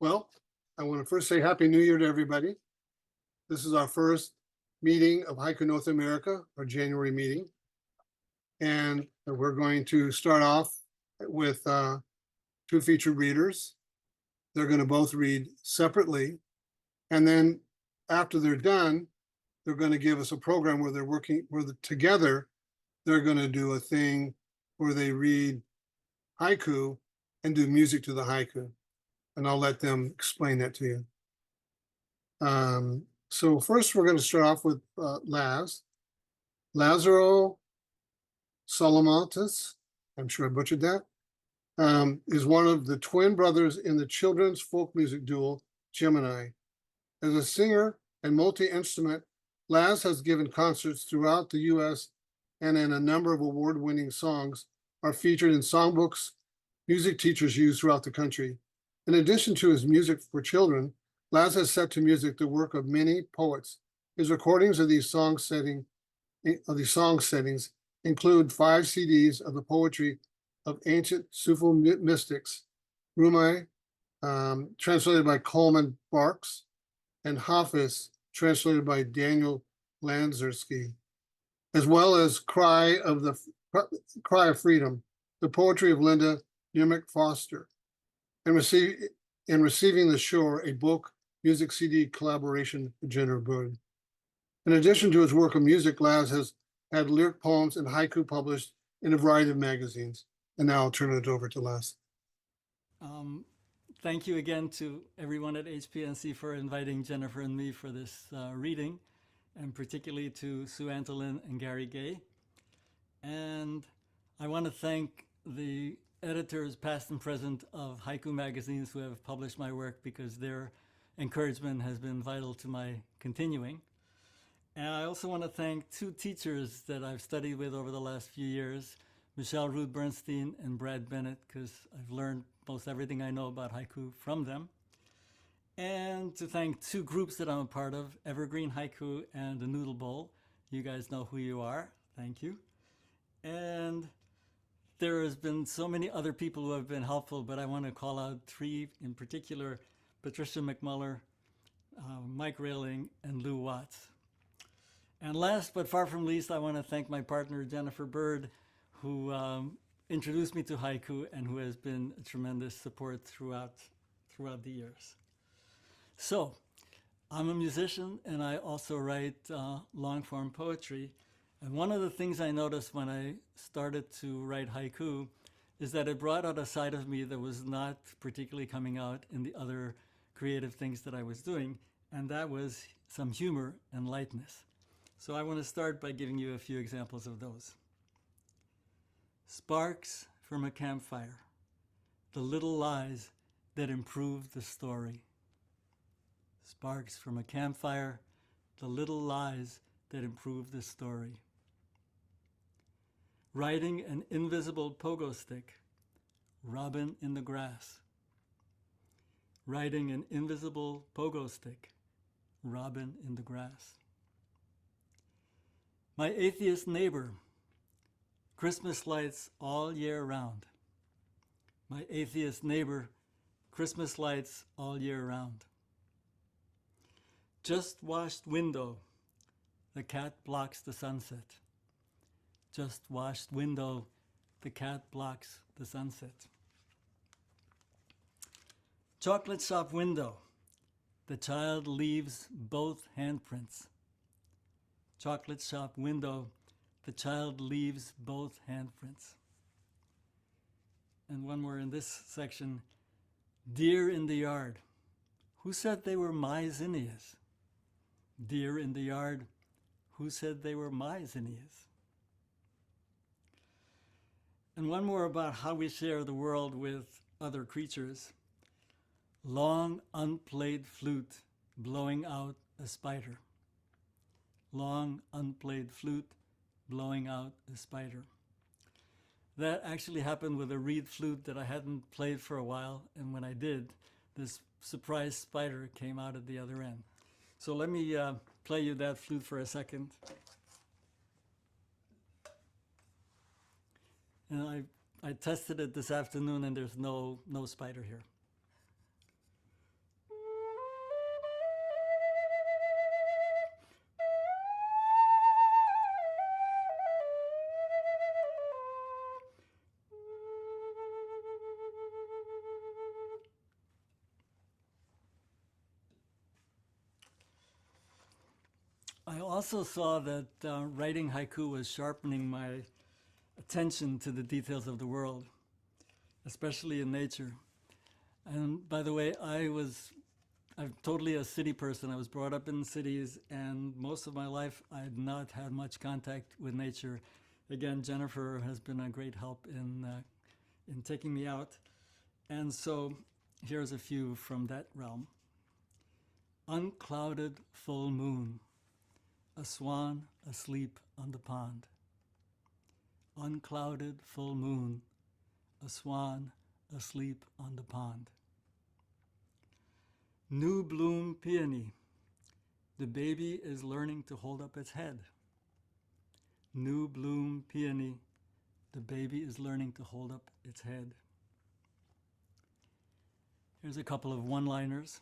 Well, I want to first say Happy New Year to everybody. This is our first meeting of Haiku North America, our January meeting. And we're going to start off with two featured readers. They're going to both read separately. And then after they're done, they're going to give us a program where together, they're going to do a thing where they read haiku and do music to the haiku. And I'll let them explain that to you. So first, we're going to start off with Laszlo Slomovits. I'm sure I butchered that. Is one of the twin brothers in the children's folk music duo Gemini. As a singer and multi-instrument, Laz has given concerts throughout the U.S. and in a number of award-winning songs are featured in songbooks music teachers use throughout the country. In addition to his music for children, Laz has set to music the work of many poets. His recordings of these song settings include 5 CDs of the poetry of ancient Sufi mystics, Rumi, translated by Coleman Barks, and Hafiz, translated by Daniel Lanzersky, as well as Cry of Freedom, the poetry of Linda Nurmick Foster, and Receiving the Shore, a book music CD collaboration with Jennifer Burd. In addition to his work of music, Laz has had lyric poems and haiku published in a variety of magazines. And now I'll turn it over to Laz. Thank you again to everyone at HPNC for inviting Jennifer and me for this reading, and particularly to Sue Antolin and Gary Gay. And I want to thank the editors, past and present, of haiku magazines who have published my work, because their encouragement has been vital to my continuing. And I also want to thank 2 teachers that I've studied with over the last few years, Michelle Ruth Bernstein and Brad Bennett, because I've learned most everything I know about haiku from them. And to thank 2 groups that I'm a part of, Evergreen Haiku and the Noodle Bowl. You guys know who you are. Thank you. And there has been so many other people who have been helpful, but I want to call out 3 in particular: Patricia McMuller, Mike Railing, and Lou Watts. And last but far from least, I want to thank my partner, Jennifer Burd, who introduced me to haiku and who has been a tremendous support throughout the years. So, I'm a musician and I also write long-form poetry. And one of the things I noticed when I started to write haiku is that it brought out a side of me that was not particularly coming out in the other creative things that I was doing, and that was some humor and lightness. So I want to start by giving you a few examples of those. Sparks from a campfire, the little lies that improve the story. Sparks from a campfire, the little lies that improve the story. Riding an invisible pogo stick, robin in the grass. Riding an invisible pogo stick, robin in the grass. My atheist neighbor, Christmas lights all year round. My atheist neighbor, Christmas lights all year round. Just washed window, the cat blocks the sunset. Just washed window, the cat blocks the sunset. Chocolate shop window, the child leaves both handprints. Chocolate shop window, the child leaves both handprints. And one more in this section. Deer in the yard. Who said they were my zinnias? Deer in the yard. Who said they were my zinnias? And one more about how we share the world with other creatures. Long unplayed flute blowing out a spider. Long unplayed flute blowing out a spider. That actually happened with a reed flute that I hadn't played for a while, and when I did, this surprise spider came out at the other end. So let me play you that flute for a second. And I I tested it this afternoon and there's no spider here. also saw that writing haiku was sharpening my attention to the details of the world, especially in nature. And by the way, I'm totally a city person. I was brought up in cities, and most of my life I had not had much contact with nature. Again, Jennifer has been a great help in taking me out. And so here's a few from that realm. Unclouded full moon, a swan asleep on the pond. Unclouded full moon, a swan asleep on the pond. New bloom peony, the baby is learning to hold up its head. New bloom peony, the baby is learning to hold up its head. Here's a couple of one-liners.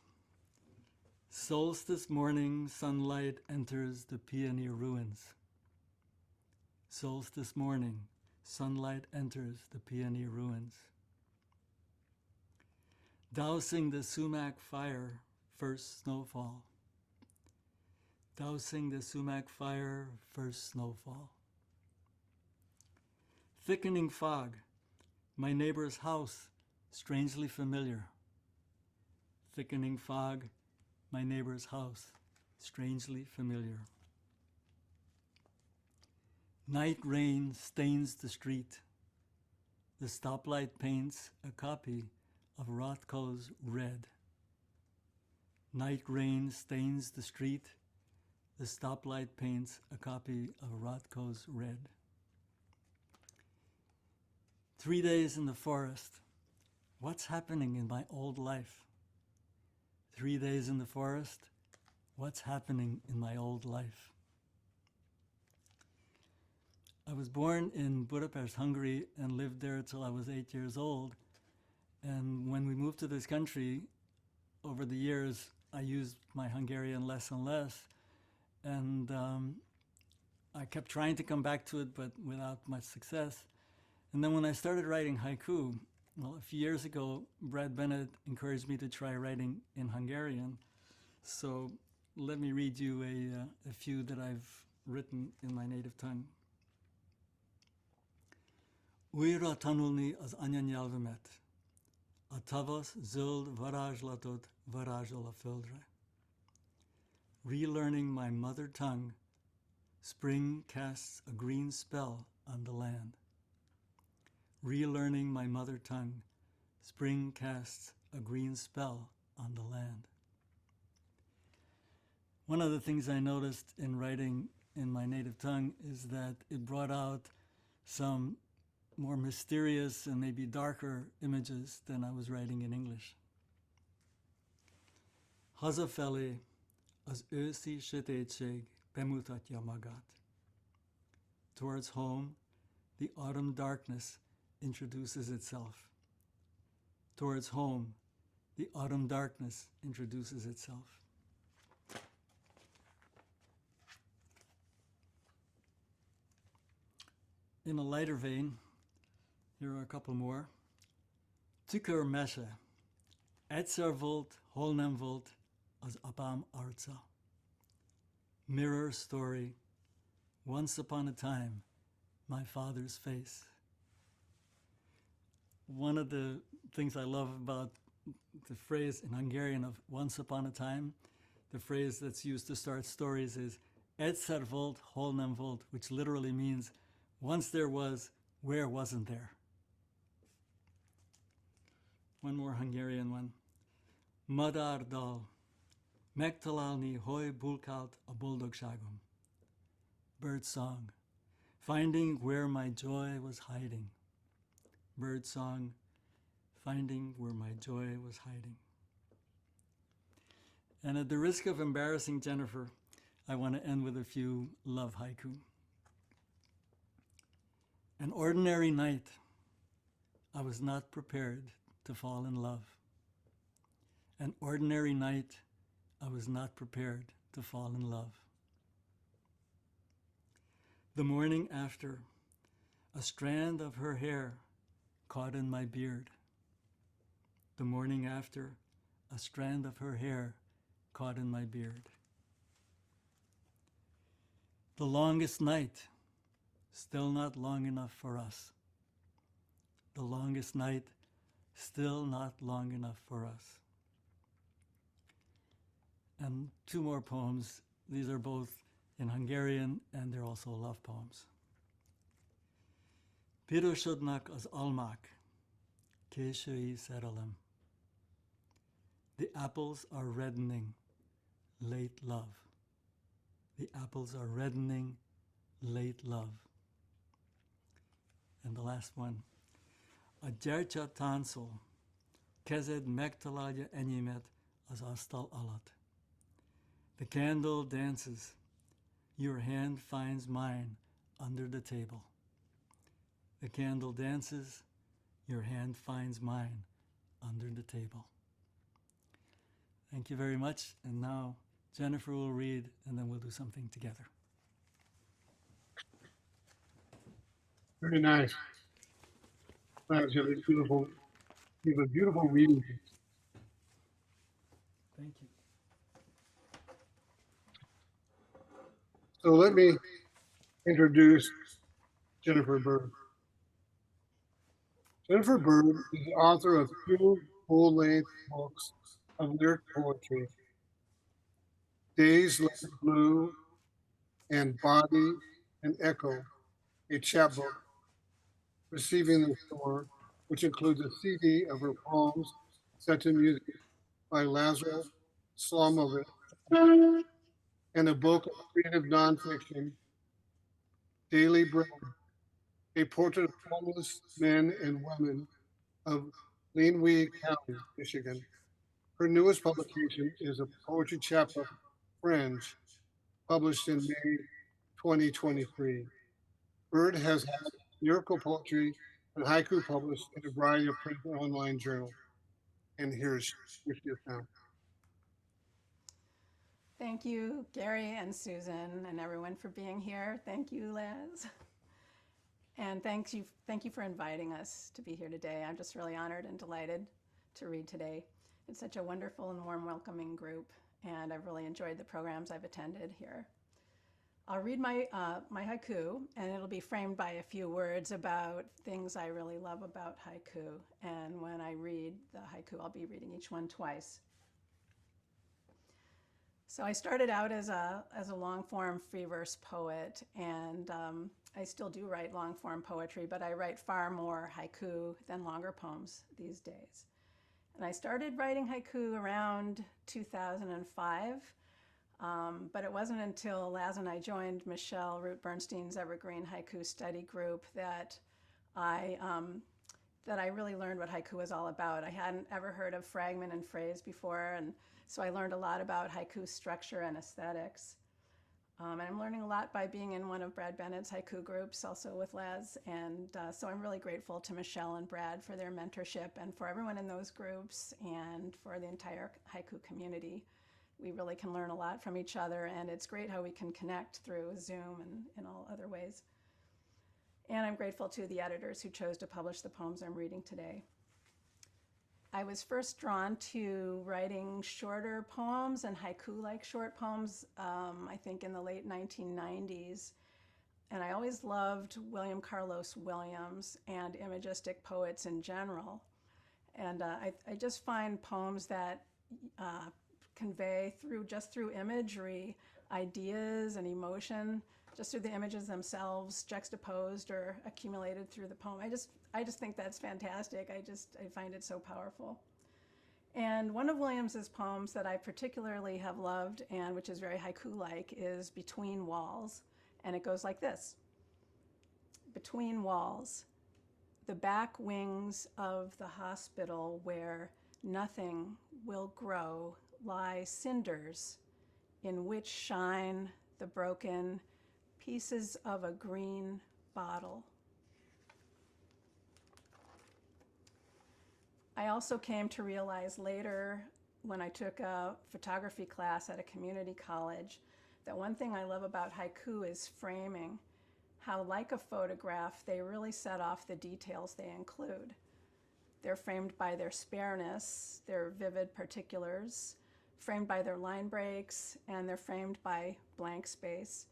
Solstice morning sunlight enters the peony ruins. Solstice morning sunlight enters the peony ruins. Dousing the sumac fire, first snowfall. Dousing the sumac fire, first snowfall. Thickening fog, my neighbor's house, strangely familiar. Thickening fog, my neighbor's house, strangely familiar. Night rain stains the street. The stoplight paints a copy of Rothko's Red. Night rain stains the street. The stoplight paints a copy of Rothko's Red. 3 days in the forest. What's happening in my old life? 3 days in the forest. What's happening in my old life? I was born in Budapest, Hungary, and lived there till I was 8 years old. And when we moved to this country, over the years, I used my Hungarian less and less. And I kept trying to come back to it, but without much success. And then when I started writing haiku, well, a few years ago, Brad Bennett encouraged me to try writing in Hungarian. So let me read you a few that I've written in my native tongue. Újra tanulni az anyanyelvemet. A tavasz zöld varázslatot varázsol a földre. Relearning my mother tongue, spring casts a green spell on the land. Relearning my mother tongue, spring casts a green spell on the land. One of the things I noticed in writing in my native tongue is that it brought out some more mysterious and maybe darker images than I was writing in English. Hazafelé az őszi sötétség bemutatja magát. Towards home, the autumn darkness introduces itself. Towards home, the autumn darkness introduces itself. In a lighter vein, here are a couple more. Tükör mese, egyszer hol nem volt az apám arca. Mirror story, once upon a time, my father's face. One of the things I love about the phrase in Hungarian of once upon a time, the phrase that's used to start stories is egyszer volt, hol nem volt, which literally means once there was, where wasn't there? One more Hungarian one. Madárdal, megtalálni, hol bulkált a boldogságom. Bird song, finding where my joy was hiding. Bird song, finding where my joy was hiding. And at the risk of embarrassing Jennifer, I want to end with a few love haiku. An ordinary night, I was not prepared to fall in love. An ordinary night, I was not prepared to fall in love. The morning after, a strand of her hair caught in my beard. The morning after, a strand of her hair caught in my beard. The longest night, still not long enough for us. The longest night, still not long enough for us. And two more poems. These are both in Hungarian, and they're also love poems. Pirosodnak az almák, késői szerelem. The apples are reddening, late love. The apples are reddening, late love. And the last one. A gyertya táncol, kezed megtalálja enyémet az asztal alatt. The candle dances, your hand finds mine under the table. The candle dances, your hand finds mine under the table. Thank you very much. And now Jennifer will read, and then we'll do something together. Very nice. That's a beautiful, you have a beautiful reading. Thank you. So let me introduce Jennifer Burd. Jennifer Burd is the author of two full-length books of lyric poetry, Days Like Blue and Body and Echo, a chapbook, Receiving the Store, which includes a CD of her poems set to music by Laszlo Slomovits, and a book of creative nonfiction, Daily Bread, a portrait of homeless men and women of Linwee County, Michigan. Her newest publication is a poetry chapbook, Fringe, published in May 2023. Burd has had lyrical poetry and haiku published in a variety of print and online journals. And here she is now. Thank you, Gary and Susan and everyone for being here. Thank you, Liz. And thank you for inviting us to be here today. I'm just really honored and delighted to read today. It's such a wonderful and warm, welcoming group, and I've really enjoyed the programs I've attended here. I'll read my haiku, and it'll be framed by a few words about things I really love about haiku. And when I read the haiku, I'll be reading each one twice. So I started out as a long-form free verse poet, and I still do write long-form poetry, but I write far more haiku than longer poems these days. And I started writing haiku around 2005, but it wasn't until Laz and I joined Michelle Root Bernstein's Evergreen Haiku Study Group that I really learned what haiku was all about. I hadn't ever heard of fragment and phrase before, and so I learned a lot about haiku structure and aesthetics. And I'm learning a lot by being in one of Brad Bennett's haiku groups, also with Laz. And so I'm really grateful to Michelle and Brad for their mentorship and for everyone in those groups and for the entire haiku community. We really can learn a lot from each other, and it's great how we can connect through Zoom and in all other ways. And I'm grateful to the editors who chose to publish the poems I'm reading today. I was first drawn to writing shorter poems and haiku-like short poems, I think in the late 1990s. And I always loved William Carlos Williams and imagistic poets in general. And I just find poems that convey through imagery, ideas and emotion, just through the images themselves, juxtaposed or accumulated through the poem. I just think that's fantastic. I find it so powerful. And one of Williams's poems that I particularly have loved, and which is very haiku-like, is Between Walls. And it goes like this. Between walls, the back wings of the hospital where nothing will grow lie cinders in which shine the broken pieces of a green bottle. I also came to realize later when I took a photography class at a community college that one thing I love about haiku is framing, how like a photograph, they really set off the details they include. They're framed by their spareness, their vivid particulars, framed by their line breaks, and they're framed by blank space.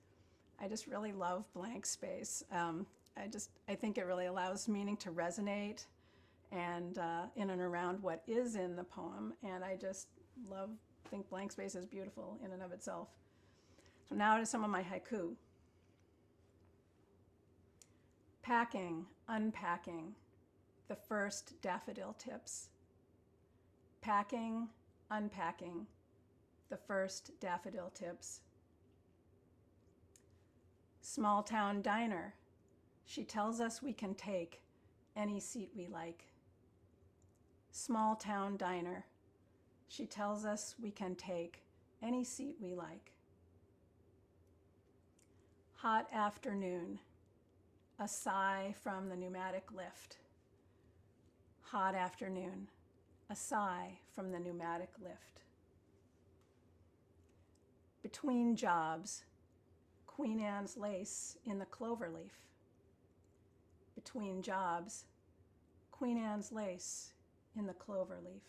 I just really love blank space. I think it really allows meaning to resonate and in and around what is in the poem. And I just think blank space is beautiful in and of itself. So now to some of my haiku. Packing, unpacking, the first daffodil tips. Packing, unpacking, the first daffodil tips. Small town diner, she tells us we can take any seat we like. Small town diner, she tells us we can take any seat we like. Hot afternoon, a sigh from the pneumatic lift. Hot afternoon, a sigh from the pneumatic lift. Between jobs, Queen Anne's lace in the clover leaf. Between jobs, Queen Anne's lace in the clover leaf.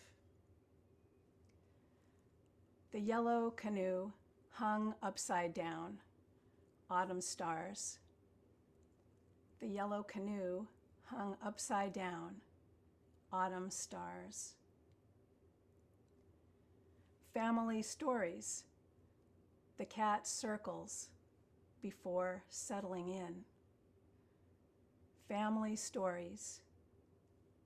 The yellow canoe hung upside down, autumn stars. The yellow canoe hung upside down, autumn stars. Family stories, the cat circles before settling in. Family stories,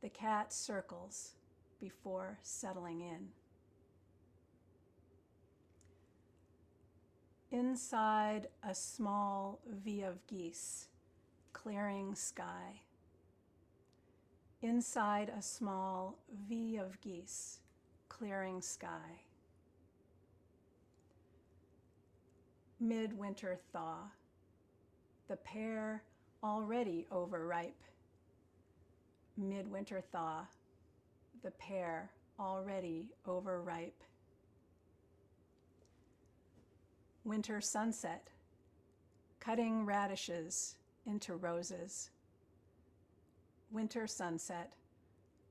the cat circles before settling in. Inside a small V of geese, clearing sky. Inside a small V of geese, clearing sky. Midwinter thaw, the pear already overripe. Midwinter thaw, the pear already overripe. Winter sunset, cutting radishes into roses. Winter sunset,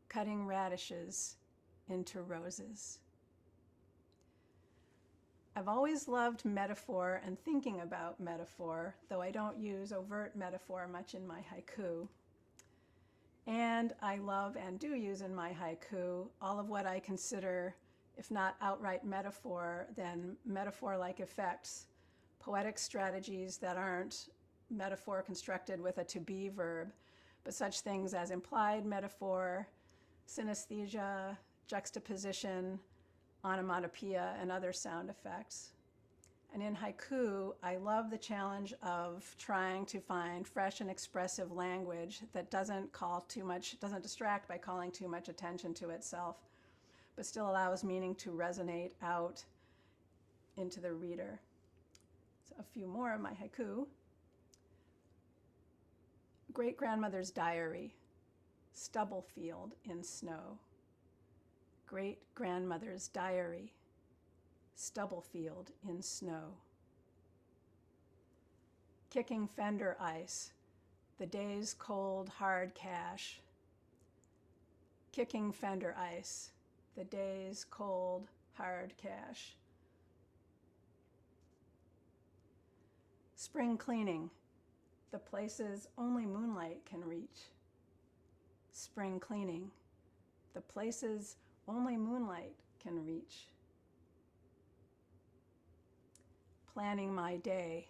cutting radishes into roses. I've always loved metaphor and thinking about metaphor, though I don't use overt metaphor much in my haiku. And I love and do use in my haiku all of what I consider, if not outright metaphor, then metaphor-like effects, poetic strategies that aren't metaphor constructed with a to-be verb, but such things as implied metaphor, synesthesia, juxtaposition, onomatopoeia, and other sound effects. And in haiku, I love the challenge of trying to find fresh and expressive language that doesn't distract by calling too much attention to itself, but still allows meaning to resonate out into the reader. So a few more of my haiku. Great-grandmother's diary, stubble field in snow. Great-grandmother's diary, stubble field in snow. Kicking fender ice, the day's cold hard cash. Kicking fender ice, the day's cold hard cash. Spring cleaning, the places only moonlight can reach. Spring cleaning, the places only moonlight can reach. Planning my day,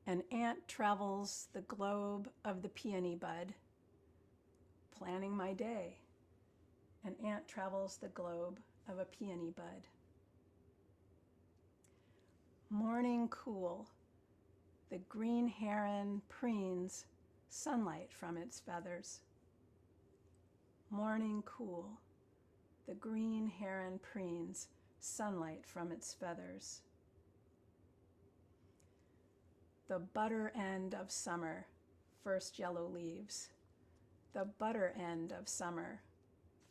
an ant travels the globe of the peony bud. Planning my day, an ant travels the globe of a peony bud. Morning cool, the green heron preens sunlight from its feathers. Morning cool, the green heron preens sunlight from its feathers. The butter end of summer, first yellow leaves. The butter end of summer,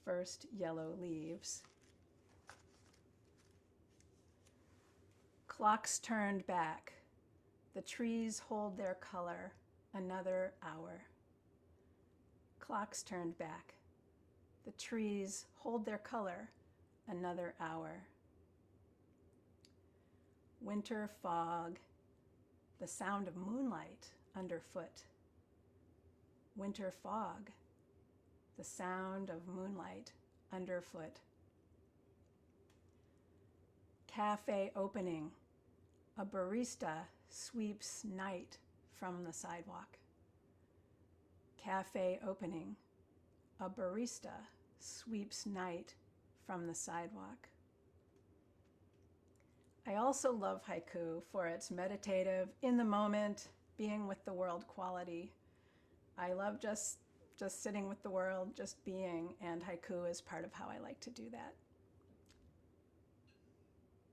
first yellow leaves. Clocks turned back, the trees hold their color another hour. Clocks turned back, the trees hold their color another hour. Winter fog, the sound of moonlight underfoot. Winter fog, the sound of moonlight underfoot. Cafe opening, a barista sweeps night from the sidewalk. Cafe opening, a barista sweeps night from the sidewalk. I also love haiku for its meditative, in the moment, being with the world quality. I love just sitting with the world, just being, and haiku is part of how I like to do that.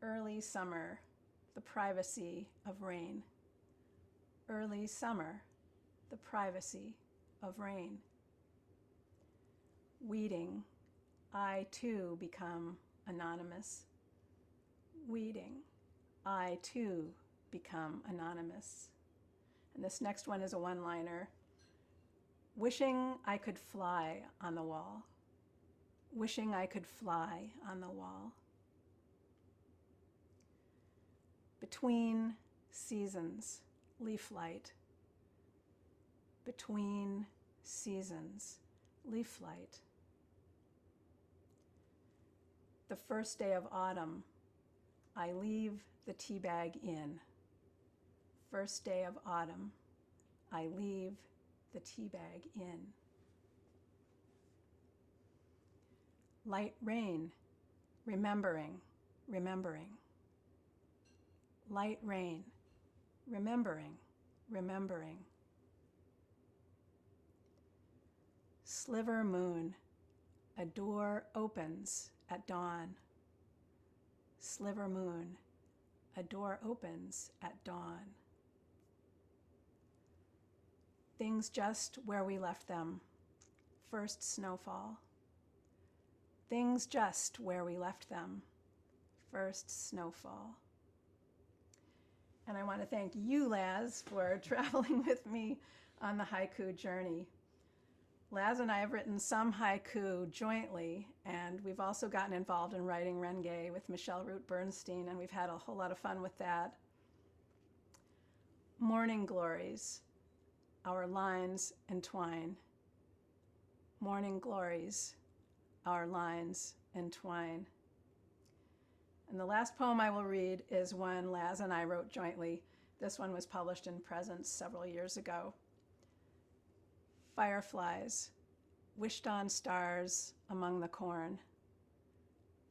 Early summer, the privacy of rain. Early summer, the privacy of rain. Weeding, I too become anonymous. Weeding, I too become anonymous. And this next one is a one-liner. Wishing I could fly on the wall. Wishing I could fly on the wall. Between seasons, leaf light. Between seasons, leaf light. The first day of autumn, I leave the tea bag in. First day of autumn, I leave the tea bag in. Light rain, remembering, remembering. Light rain, remembering, remembering. Sliver moon, a door opens at dawn. Sliver moon, a door opens at dawn. Things just where we left them, first snowfall. Things just where we left them, first snowfall. And I want to thank you, Laz, for traveling with me on the haiku journey. Laz and I have written some haiku jointly, and we've also gotten involved in writing Renge with Michelle Root Bernstein, and we've had a whole lot of fun with that. Morning glories, our lines entwine. Morning glories, our lines entwine. And the last poem I will read is one Laz and I wrote jointly. This one was published in Presence several years ago. Fireflies, wished on stars among the corn.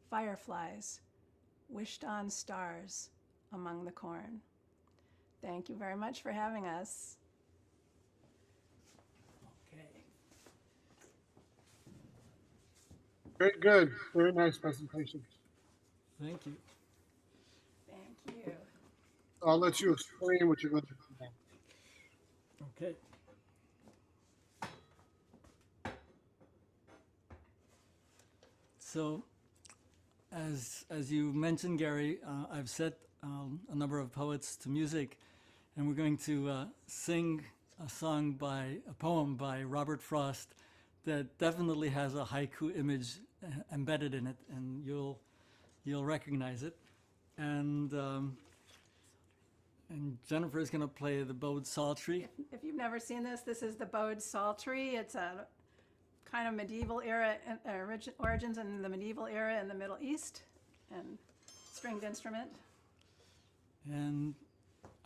Fireflies, wished on stars among the corn. Thank you very much for having us. Okay. Very good. Very nice presentation. Thank you. Thank you. I'll let you explain what you're going to do now. Okay. So, as you mentioned, Gary, I've set a number of poets to music, and we're going to sing a poem by Robert Frost that definitely has a haiku image embedded in it, and you'll recognize it. And Jennifer is going to play the bowed psaltery. If you've never seen this, this is the bowed psaltery. It's a kind of medieval era, origins in the medieval era in the Middle East, and stringed instrument. And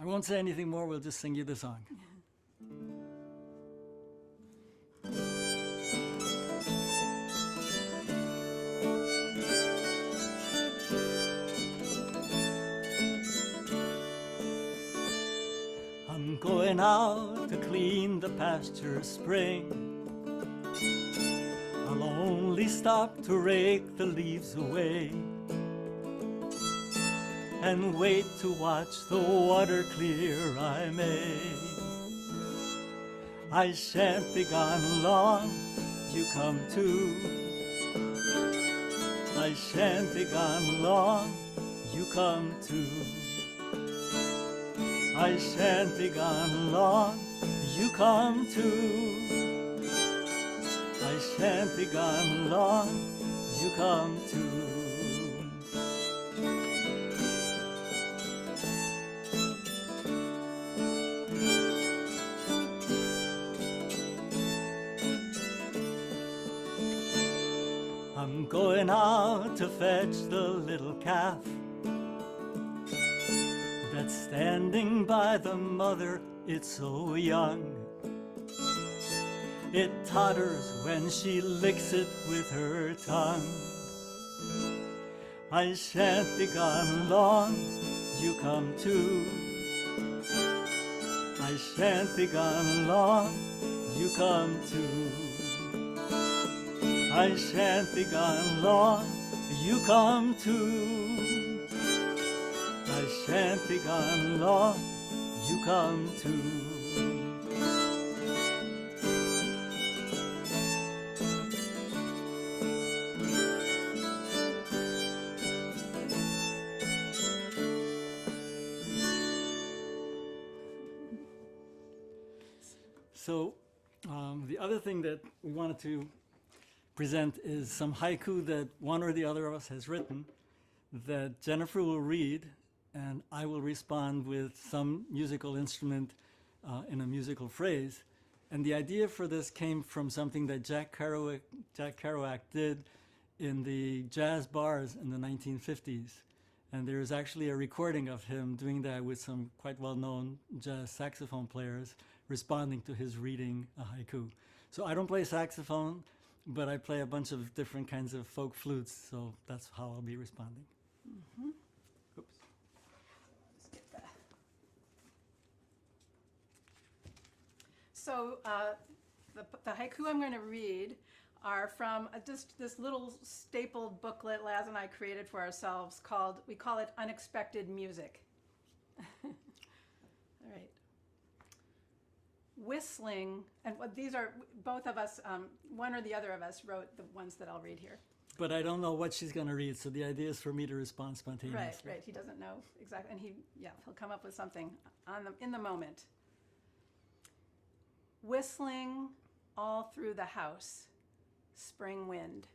I won't say anything more, we'll just sing you the song. I'm going out to clean the pasture spring. I'll only stop to rake the leaves away and wait to watch the water clear I may. I shan't be gone long, you come too. I shan't be gone long, you come too. I shan't be gone long, you come too. I shan't be gone long, you come too. out to fetch the little calf that's standing by the mother, it's so young. It totters when she licks it with her tongue. I shan't be gone long, you come too. I shan't be gone long, you come too. I shan't be gone long, you come too. I shan't be gone long, you come too. So the other thing that we wanted to present is some haiku that one or the other of us has written that Jennifer will read, and I will respond with some musical instrument in a musical phrase. And the idea for this came from something that Jack Kerouac did in the jazz bars in the 1950s. And there is actually a recording of him doing that with some quite well-known jazz saxophone players responding to his reading a haiku. So I don't play saxophone, but I play a bunch of different kinds of folk flutes, so that's how I'll be responding. Mm-hmm. Oops. Let's get that. So the haiku I'm going to read are from just this little stapled booklet Laz and I created for ourselves called, we call it Unexpected Music. All right. Whistling, and what these are, both of us, one or the other of us wrote the ones that I'll read here. But I don't know what she's going to read, so the idea is for me to respond spontaneously. Right. He doesn't know exactly, and he'll come up with something in the moment. Whistling all through the house, spring wind.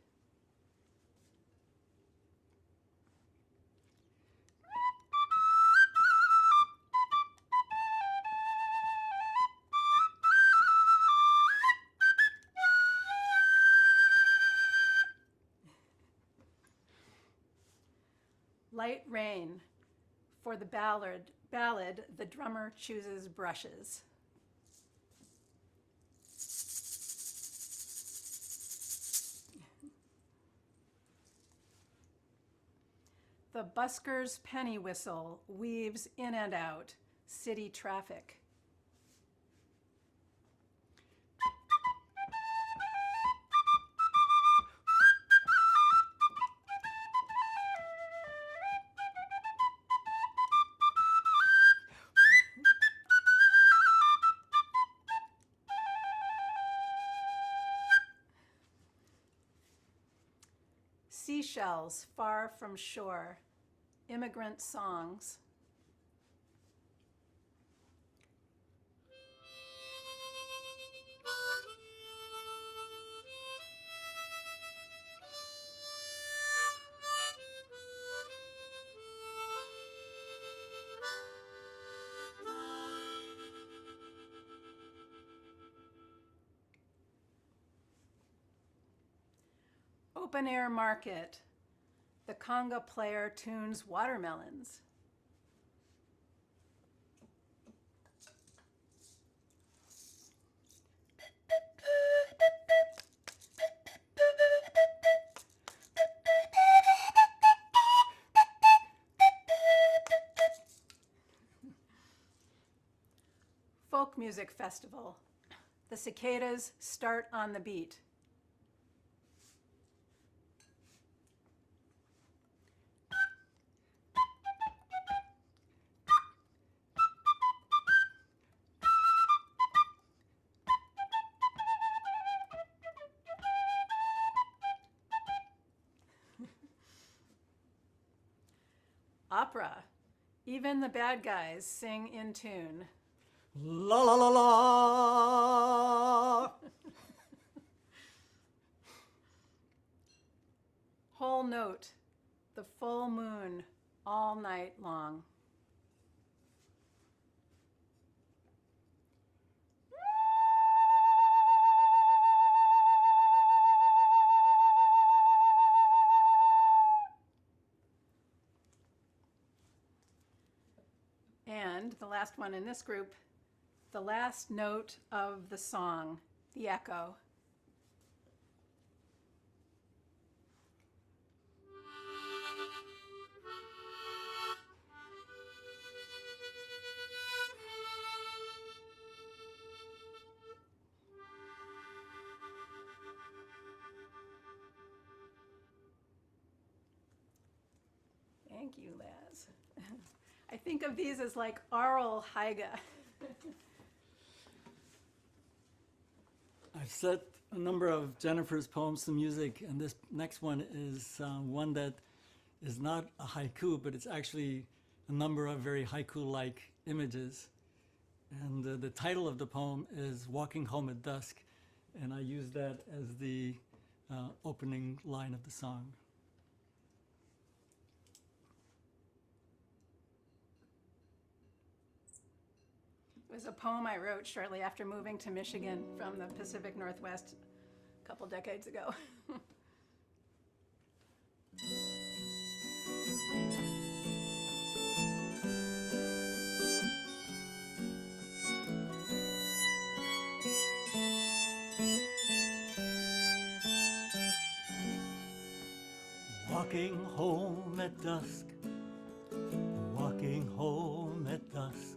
Light rain. For the ballad, the drummer chooses brushes. The busker's penny whistle weaves in and out city traffic. Seashells far from shore, immigrant songs. Open air market. The conga player tunes watermelons. Folk music festival. The cicadas start on the beat. Opera. Even the bad guys sing in tune. La la la la. Whole note. The full moon all night long. And the last one in this group, the last note of the song, the echo. Thank you, Laz. I think of these as like oral haiga. I've set a number of Jennifer's poems to music, and this next one is one that is not a haiku, but it's actually a number of very haiku-like images. And the title of the poem is Walking Home at Dusk, and I use that as the opening line of the song. It was a poem I wrote shortly after moving to Michigan from the Pacific Northwest a couple decades ago. Walking home at dusk, walking home at dusk,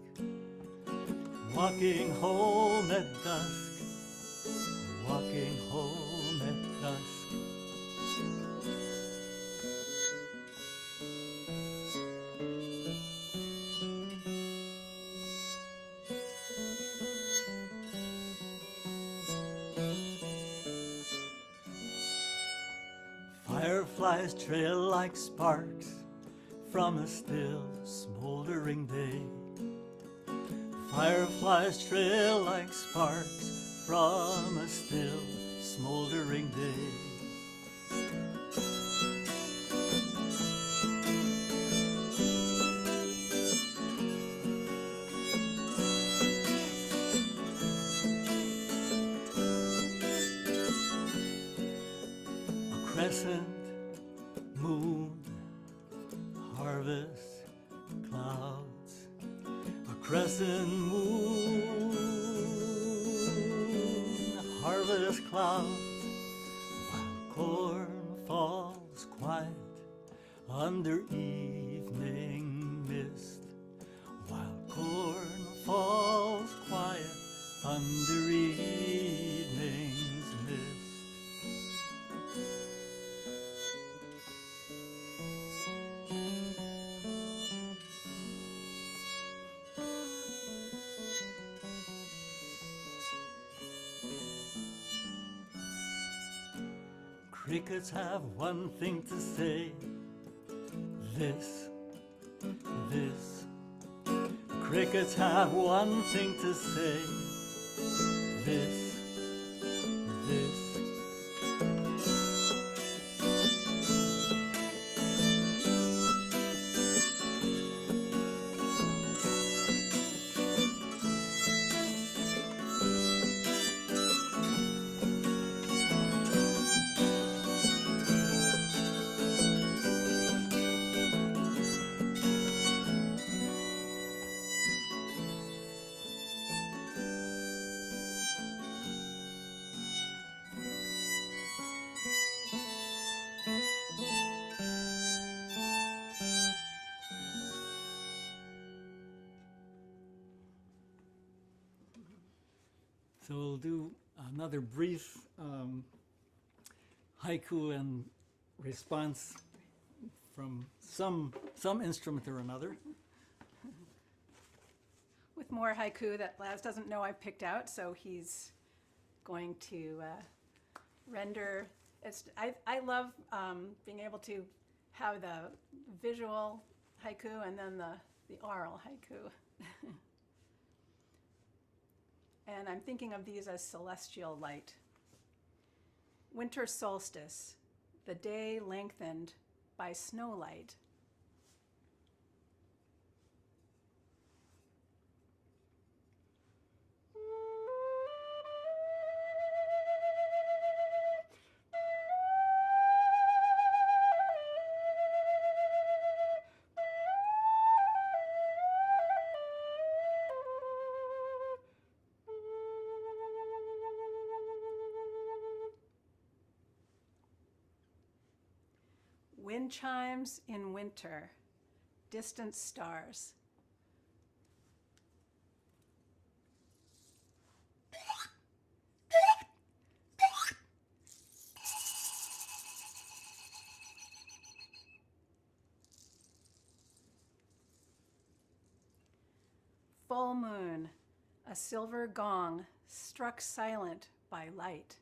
walking home at dusk, walking home at dusk. Fireflies trail like sparks from a still smoldering day. Fireflies trail like sparks from a still smoldering day. A crescent moon, harvest clouds, a crescent moon, harvest clouds, while corn falls quiet under evening mist, while corn falls quiet under evening's mist. Crickets have one thing to say, this, this. Crickets have one thing to say, this, this. So we'll do another brief haiku and response from some instrument or another. With more haiku that Laz doesn't know I've picked out, so he's going to render. I love being able to have the visual haiku and then the oral haiku. And I'm thinking of these as celestial light. Winter solstice, the day lengthened by snowlight. Wind chimes in winter, distant stars. Full moon, a silver gong struck silent by light.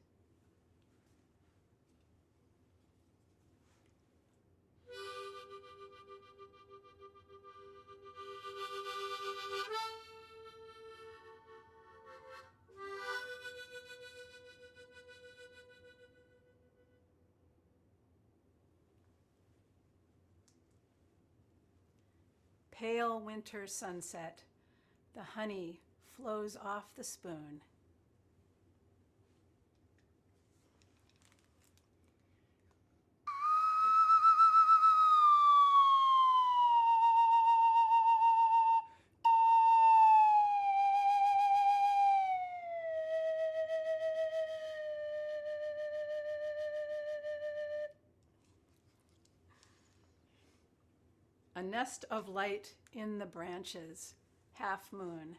Pale winter sunset, the honey flows off the spoon. A nest of light in the branches, half moon.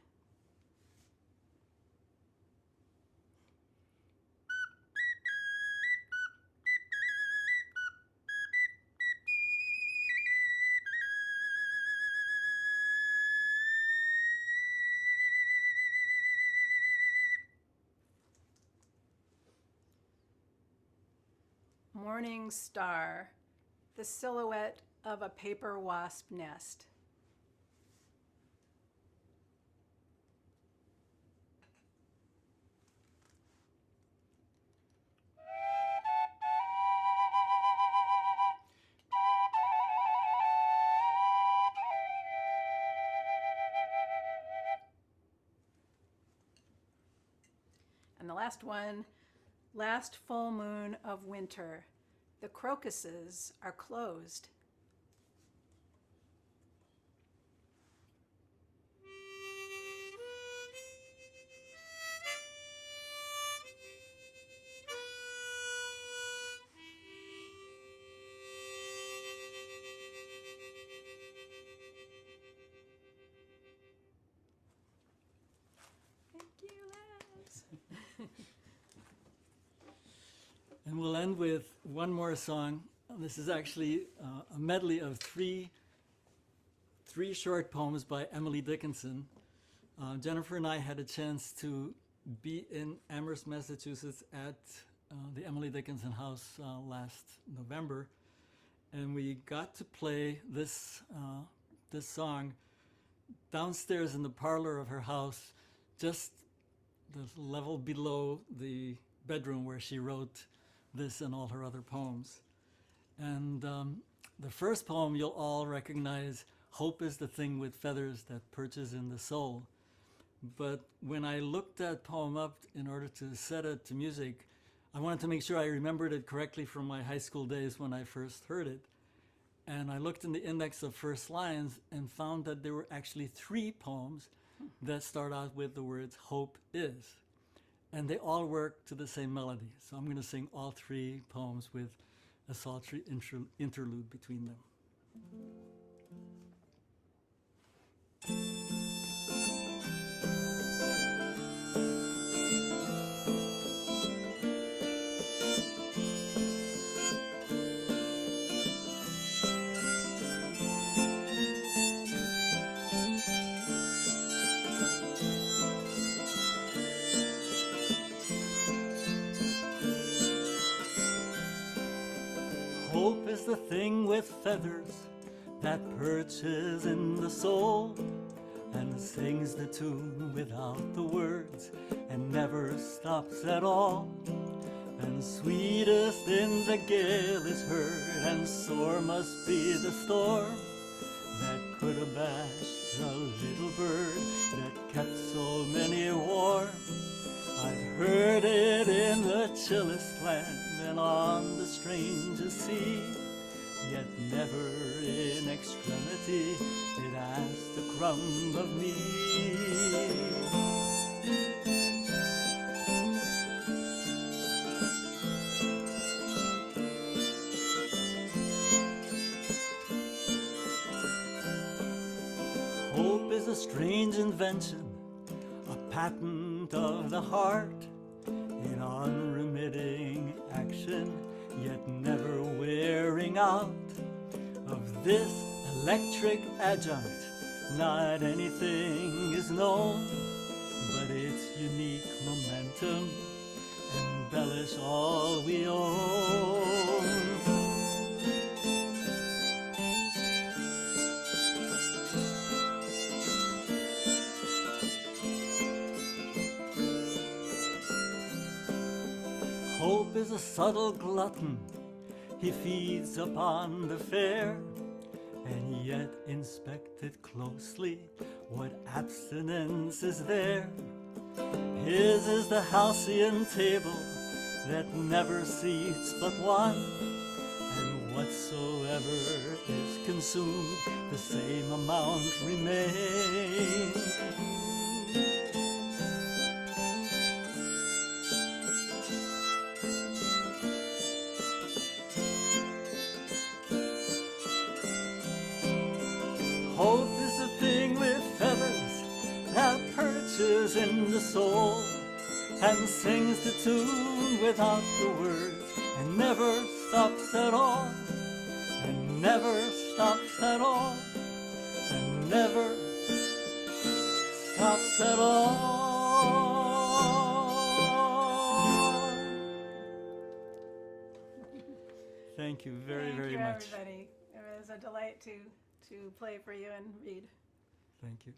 Morning star, the silhouette of a paper wasp nest. And the last one, last full moon of winter, the crocuses are closed. Thank you, labs. And we'll end with one more song. This is actually a medley of three short poems by Emily Dickinson. Jennifer and I had a chance to be in Amherst, Massachusetts at the Emily Dickinson House last November, and we got to play this song downstairs in the parlor of her house, just the level below the bedroom where she wrote this and all her other poems. And the first poem you'll all recognize, Hope is the thing with feathers that perches in the soul. But when I looked that poem up in order to set it to music, I wanted to make sure I remembered it correctly from my high school days when I first heard it. And I looked in the index of first lines and found that there were actually 3 poems that start out with the words hope is. And they all work to the same melody. So I'm going to sing all 3 poems with a sultry interlude between them. Hope is the thing with feathers that perches in the soul and sings the tune without the words and never stops at all. And sweetest in the gale is heard, and sore must be the storm that could have bashed a little bird that kept so many warm. I've heard it in the chillest land and on the strangest sea, yet never in extremity did ask the crumb of me. Hope is a strange invention, a patent of the heart, in unremitting action, yet never wearing out. Of this electric adjunct, not anything is known, but its unique momentum embellish all we own. Hope is a subtle glutton, he feeds upon the fair, and yet inspected closely, what abstinence is there? His is the halcyon table that never seats but one, and whatsoever is consumed, the same amount remains. Hope is the thing with feathers that perches in the soul and sings the tune without the words and never stops at all, and never stops at all, and never stops at all. Thank you very, very much. Thank you, everybody. It was a delight to play for you and read. Thank you.